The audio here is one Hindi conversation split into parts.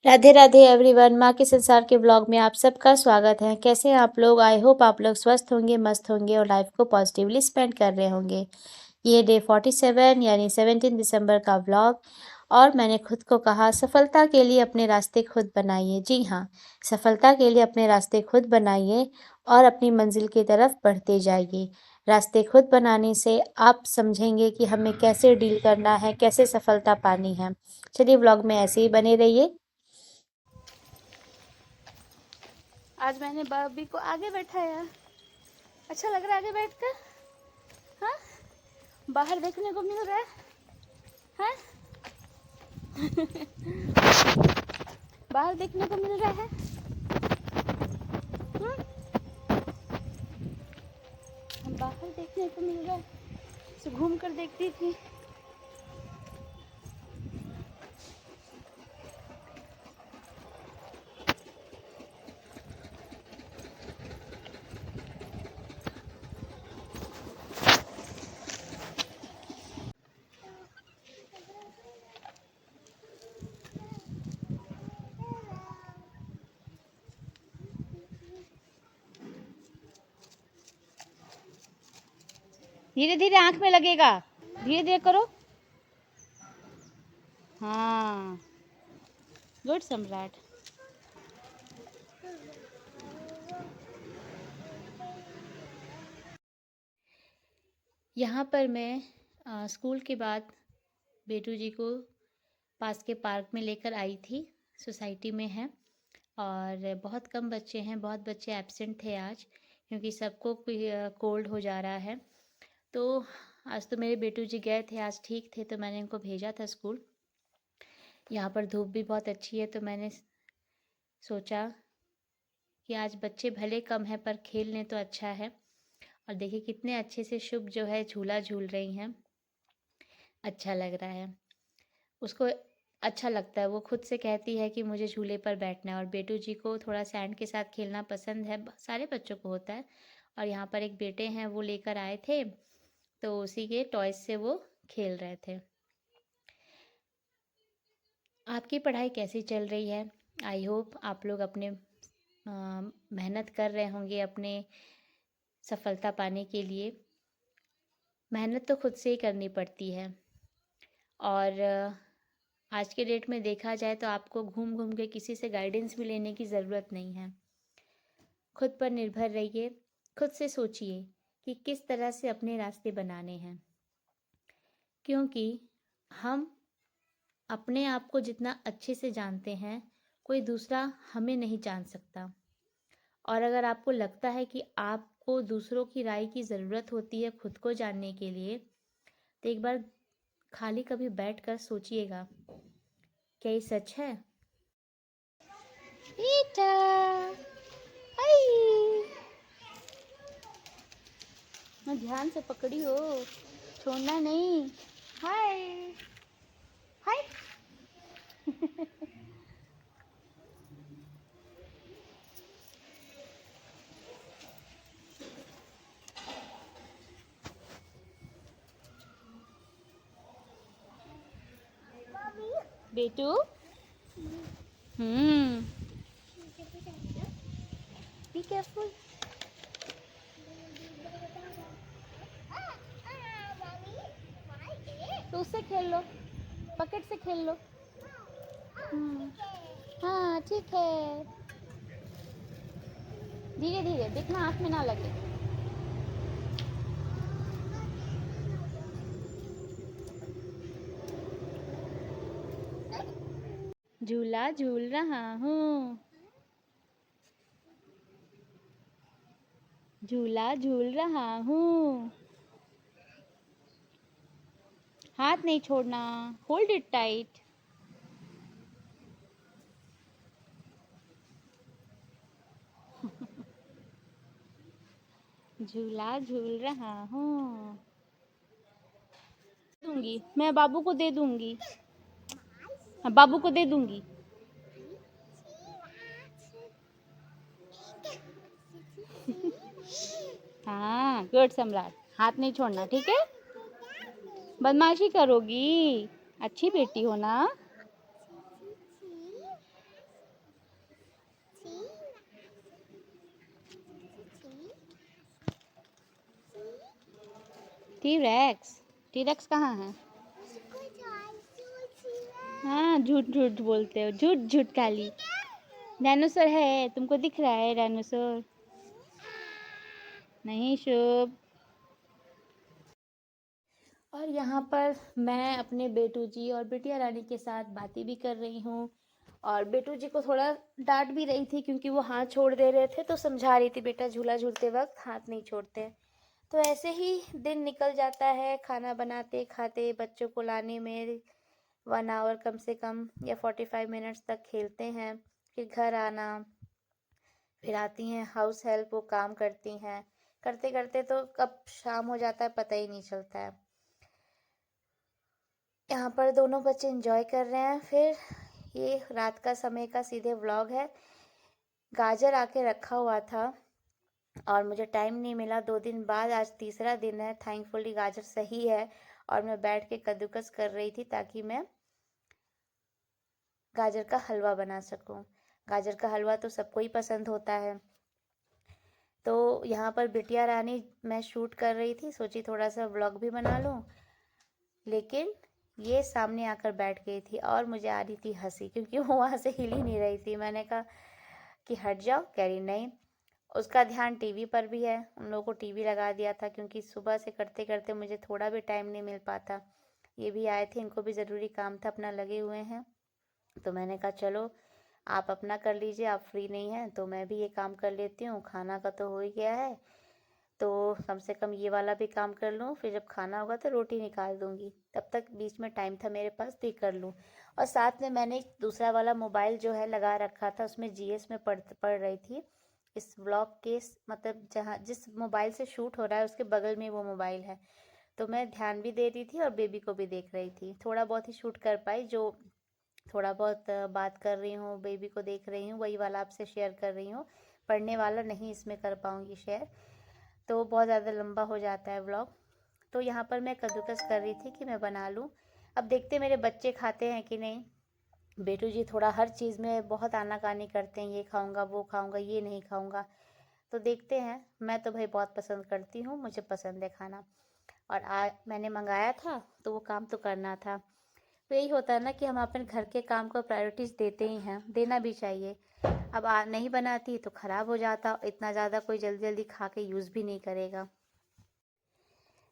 राधे राधे एवरीवन, माँ के संसार के ब्लॉग में आप सबका स्वागत है। कैसे हैं आप लोग? आई होप आप लोग स्वस्थ होंगे, मस्त होंगे और लाइफ को पॉजिटिवली स्पेंड कर रहे होंगे। ये डे 47 यानी 17 दिसंबर का ब्लॉग। और मैंने खुद को कहा, सफलता के लिए अपने रास्ते खुद बनाइए। जी हाँ, सफलता के लिए अपने रास्ते खुद बनाइए और अपनी मंजिल की तरफ बढ़ते जाइए। रास्ते खुद बनाने से आप समझेंगे कि हमें कैसे डील करना है, कैसे सफलता पानी है। चलिए ब्लॉग में ऐसे ही बने रहिए। आज मैंने बॉबी को आगे बैठाया। अच्छा लग रहा है आगे बैठकर? हाँ, बाहर देखने को मिल रहा है। हाँ? बाहर देखने को मिल रहा है। बाहर देखने को मिल रहा है। तो घूम कर देखती थी। धीरे धीरे आंख में लगेगा, धीरे धीरे करो। हाँ, गुड सम्राट। यहाँ पर मैं स्कूल के बाद बेटू जी को पास के पार्क में लेकर आई थी। सोसाइटी में है और बहुत कम बच्चे हैं, बहुत बच्चे एब्सेंट थे आज क्योंकि सबको कोल्ड हो जा रहा है। तो आज तो मेरे बेटू जी गए थे, आज ठीक थे तो मैंने इनको भेजा था स्कूल। यहाँ पर धूप भी बहुत अच्छी है तो मैंने सोचा कि आज बच्चे भले कम हैं पर खेल लें तो अच्छा है। और देखिए कितने अच्छे से शुभ जो है झूला झूल रही हैं। अच्छा लग रहा है उसको, अच्छा लगता है। वो खुद से कहती है कि मुझे झूले पर बैठना है। और बेटू जी को थोड़ा सैंड के साथ खेलना पसंद है, सारे बच्चों को होता है। और यहाँ पर एक बेटे हैं, वो लेकर आए थे तो उसी के टॉयज से वो खेल रहे थे। आपकी पढ़ाई कैसी चल रही है? आई होप आप लोग अपने मेहनत कर रहे होंगे अपने सफलता पाने के लिए। मेहनत तो खुद से ही करनी पड़ती है। और आज के डेट में देखा जाए तो आपको घूम घूम के किसी से गाइडेंस भी लेने की ज़रूरत नहीं है। खुद पर निर्भर रहिए, खुद से सोचिए कि किस तरह से अपने रास्ते बनाने हैं। क्योंकि हम अपने आप को जितना अच्छे से जानते हैं, कोई दूसरा हमें नहीं जान सकता। और अगर आपको लगता है कि आपको दूसरों की राय की ज़रूरत होती है खुद को जानने के लिए, तो एक बार खाली कभी बैठकर सोचिएगा, क्या ये सच है? बेटा, हाय, मैं ध्यान से पकड़ी हो, छोड़ना नहीं। हाय हाय। बेटू, बी केयरफुल। तो उससे खेल लो, बकेट से खेल लो। हाँ ठीक है, धीरे धीरे देखना आँख में ना लगे। झूला झूल रहा हूँ, झूला झूल रहा हूँ। हाथ नहीं छोड़ना, होल्ड इट टाइट। झूला झूल रहा हूँ। दूंगी मैं, बाबू को दे दूंगी। हाँ, बाबू को दे दूंगी। हाँ गुड सम्राट, हाथ नहीं छोड़ना, ठीक है? बदमाशी करोगी? अच्छी बेटी हो ना? टी-रेक्स, टी-रेक्स कहाँ है? हाँ झूठ झूठ बोलते हो, झूठ झूठ खाली। डायनासोर है, तुमको दिख रहा है डायनासोर? नहीं शुभ। और यहाँ पर मैं अपने बेटू जी और बिटिया रानी के साथ बातें भी कर रही हूँ, और बेटू जी को थोड़ा डांट भी रही थी क्योंकि वो हाथ छोड़ दे रहे थे, तो समझा रही थी बेटा झूला झूलते वक्त हाथ नहीं छोड़ते। तो ऐसे ही दिन निकल जाता है, खाना बनाते खाते, बच्चों को लाने में 1 आवर कम से कम या 45 मिनट्स तक खेलते हैं। फिर घर आना, फिर आती हैं हाउस हेल्प, वो काम करती हैं। करते करते तो कब शाम हो जाता है पता ही नहीं चलता है। यहाँ पर दोनों बच्चे एंजॉय कर रहे हैं। फिर ये रात का समय का सीधे व्लॉग है। गाजर आके रखा हुआ था और मुझे टाइम नहीं मिला, 2 दिन बाद, आज तीसरा दिन है। थैंकफुली गाजर सही है और मैं बैठ के कद्दूकस कर रही थी ताकि मैं गाजर का हलवा बना सकूं। गाजर का हलवा तो सबको ही पसंद होता है। तो यहाँ पर बिटिया रानी मैं शूट कर रही थी, सोची थोड़ा सा व्लॉग भी बना लूं, लेकिन ये सामने आकर बैठ गई थी और मुझे आ रही थी हंसी क्योंकि वो वहाँ से हिल ही नहीं रही थी। मैंने कहा कि हट जाओ, कह रही नहीं। उसका ध्यान टीवी पर भी है, उन लोगों को टीवी लगा दिया था क्योंकि सुबह से करते करते मुझे थोड़ा भी टाइम नहीं मिल पाता। ये भी आए थे, इनको भी ज़रूरी काम था, अपना लगे हुए हैं। तो मैंने कहा चलो आप अपना कर लीजिए, आप फ्री नहीं हैं तो मैं भी ये काम कर लेती हूँ। खाना का तो हो ही गया है, तो कम से कम ये वाला भी काम कर लूँ, फिर जब खाना होगा तो रोटी निकाल दूँगी, तब तक बीच में टाइम था मेरे पास तो ये कर लूँ। और साथ में मैंने एक दूसरा वाला मोबाइल जो है लगा रखा था, उसमें जीएस में पढ़ रही थी। इस व्लॉग के मतलब जहाँ जिस मोबाइल से शूट हो रहा है उसके बगल में वो मोबाइल है, तो मैं ध्यान भी दे रही थी और बेबी को भी देख रही थी। थोड़ा बहुत ही शूट कर पाई, जो थोड़ा बहुत बात कर रही हूँ, बेबी को देख रही हूँ, वही वाला आपसे शेयर कर रही हूँ। पढ़ने वाला नहीं इसमें कर पाऊँगी शेयर, तो बहुत ज़्यादा लंबा हो जाता है व्लॉग। तो यहाँ पर मैं कद्दूकस कर रही थी कि मैं बना लूँ। अब देखते मेरे बच्चे खाते हैं कि नहीं। बेटू जी थोड़ा हर चीज़ में बहुत आनाकानी करते हैं, ये खाऊंगा, वो खाऊंगा, ये नहीं खाऊंगा। तो देखते हैं। मैं तो भाई बहुत पसंद करती हूँ, मुझे पसंद है खाना, और आज मैंने मंगाया था तो वो काम तो करना था। तो यही होता है ना कि हम अपने घर के काम को प्रायोरिटीज़ देते ही हैं, देना भी चाहिए। अब नहीं बनाती तो ख़राब हो जाता, इतना ज़्यादा कोई जल्दी जल्दी खा के यूज़ भी नहीं करेगा,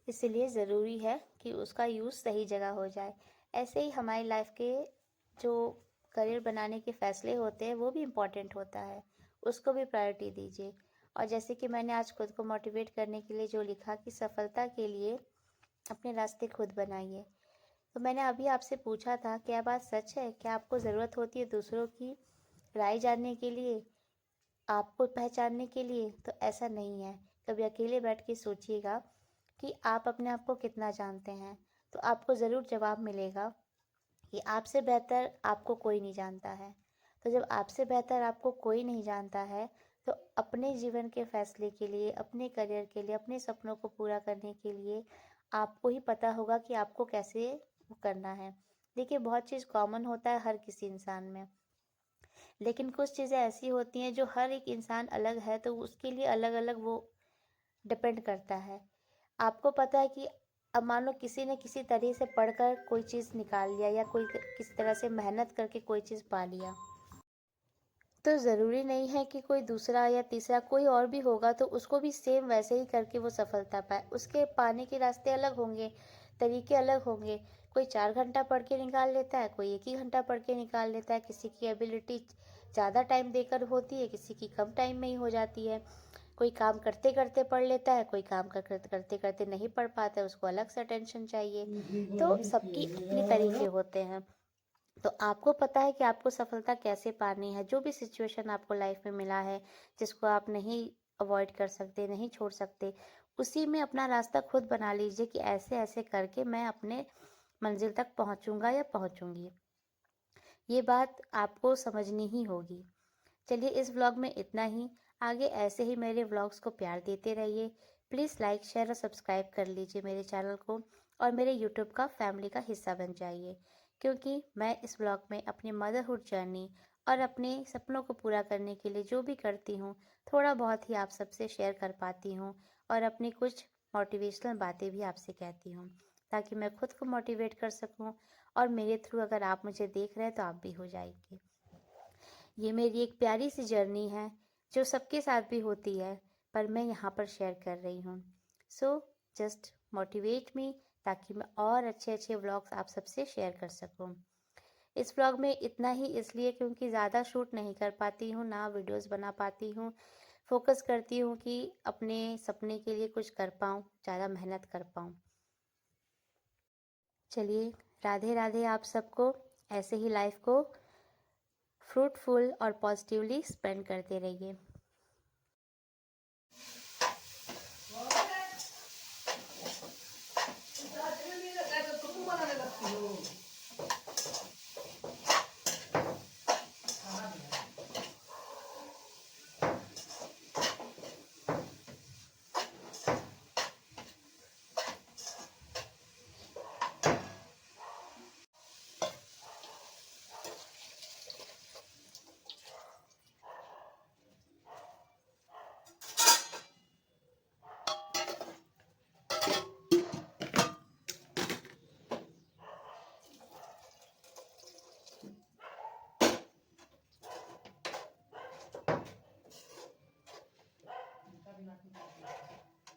इसलिए ज़रूरी है कि उसका यूज़ सही जगह हो जाए। ऐसे ही हमारी लाइफ के जो करियर बनाने के फ़ैसले होते हैं वो भी इम्पोर्टेंट होता है, उसको भी प्रायोरिटी दीजिए। और जैसे कि मैंने आज खुद को मोटिवेट करने के लिए जो लिखा कि सफलता के लिए अपने रास्ते खुद बनाइए, तो मैंने अभी आपसे पूछा था क्या बात सच है? क्या आपको ज़रूरत होती है दूसरों की राय जानने के लिए, आपको पहचानने के लिए? तो ऐसा नहीं है। कभी अकेले बैठ के सोचिएगा कि आप अपने आप को कितना जानते हैं, तो आपको ज़रूर जवाब मिलेगा कि आपसे बेहतर आपको कोई नहीं जानता है। तो जब आपसे बेहतर आपको कोई नहीं जानता है, तो अपने जीवन के फैसले के लिए, अपने करियर के लिए, अपने सपनों को पूरा करने के लिए आपको ही पता होगा कि आपको कैसे वो करना है। देखिए बहुत चीज़ कॉमन होता है हर किसी इंसान में, लेकिन कुछ चीज़ें ऐसी होती हैं जो हर एक इंसान अलग है, तो उसके लिए अलग अलग वो डिपेंड करता है। आपको पता है कि अब मान लो किसी ने किसी तरह से पढ़कर कोई चीज़ निकाल लिया, या कोई किसी तरह से मेहनत करके कोई चीज़ पा लिया, तो ज़रूरी नहीं है कि कोई दूसरा या तीसरा कोई और भी होगा तो उसको भी सेम वैसे ही करके वो सफलता पाए। उसके पाने के रास्ते अलग होंगे, तरीके अलग होंगे। कोई 4 घंटा पढ़ के निकाल लेता है, कोई 1 ही घंटा पढ़ के निकाल लेता है। किसी की एबिलिटी ज़्यादा टाइम देकर होती है, किसी की कम टाइम में ही हो जाती है। कोई काम करते करते पढ़ लेता है, कोई काम करते करते नहीं पढ़ पाता है, उसको अलग से टेंशन चाहिए। तो सबकी अपने तरीके होते हैं। तो आपको पता है कि आपको सफलता कैसे पानी है। जो भी सिचुएशन आपको लाइफ में मिला है, जिसको आप नहीं अवॉइड कर सकते, नहीं छोड़ सकते, उसी में अपना रास्ता खुद बना लीजिए कि ऐसे ऐसे करके मैं अपने मंजिल तक पहुंचूंगा या पहुंचूंगी। ये बात आपको समझनी ही होगी। चलिए इस व्लॉग में इतना ही। आगे ऐसे ही मेरे व्लॉग्स को प्यार देते रहिए। प्लीज़ लाइक, शेयर और सब्सक्राइब कर लीजिए मेरे चैनल को, और मेरे यूट्यूब का फैमिली का हिस्सा बन जाइए, क्योंकि मैं इस व्लॉग में अपनी मदरहुड जर्नी और अपने सपनों को पूरा करने के लिए जो भी करती हूँ, थोड़ा बहुत ही आप सबसे शेयर कर पाती हूँ, और अपनी कुछ मोटिवेशनल बातें भी आपसे कहती हूँ, ताकि मैं खुद को मोटिवेट कर सकूँ, और मेरे थ्रू अगर आप मुझे देख रहे हैं तो आप भी हो जाएंगे। ये मेरी एक प्यारी सी जर्नी है जो सबके साथ भी होती है, पर मैं यहाँ पर शेयर कर रही हूँ। सो जस्ट मोटिवेट मी, ताकि मैं और अच्छे अच्छे व्लॉग्स आप सबसे शेयर कर सकूँ। इस व्लॉग में इतना ही इसलिए क्योंकि ज़्यादा शूट नहीं कर पाती हूँ, ना वीडियोस बना पाती हूँ। फोकस करती हूँ कि अपने सपने के लिए कुछ कर पाऊँ, ज़्यादा मेहनत कर पाऊँ। चलिए, राधे राधे आप सबको। ऐसे ही लाइफ को फ्रूटफुल और पॉजिटिवली स्पेंड करते रहिए।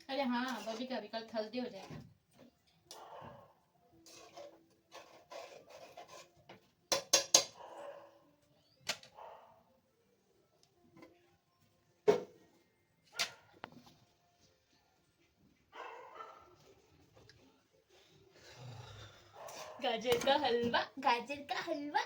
अरे हाँ, बॉबी का भी कल थर्सडे हो जाएगा। गाजर का हलवा, गाजर का हलवा।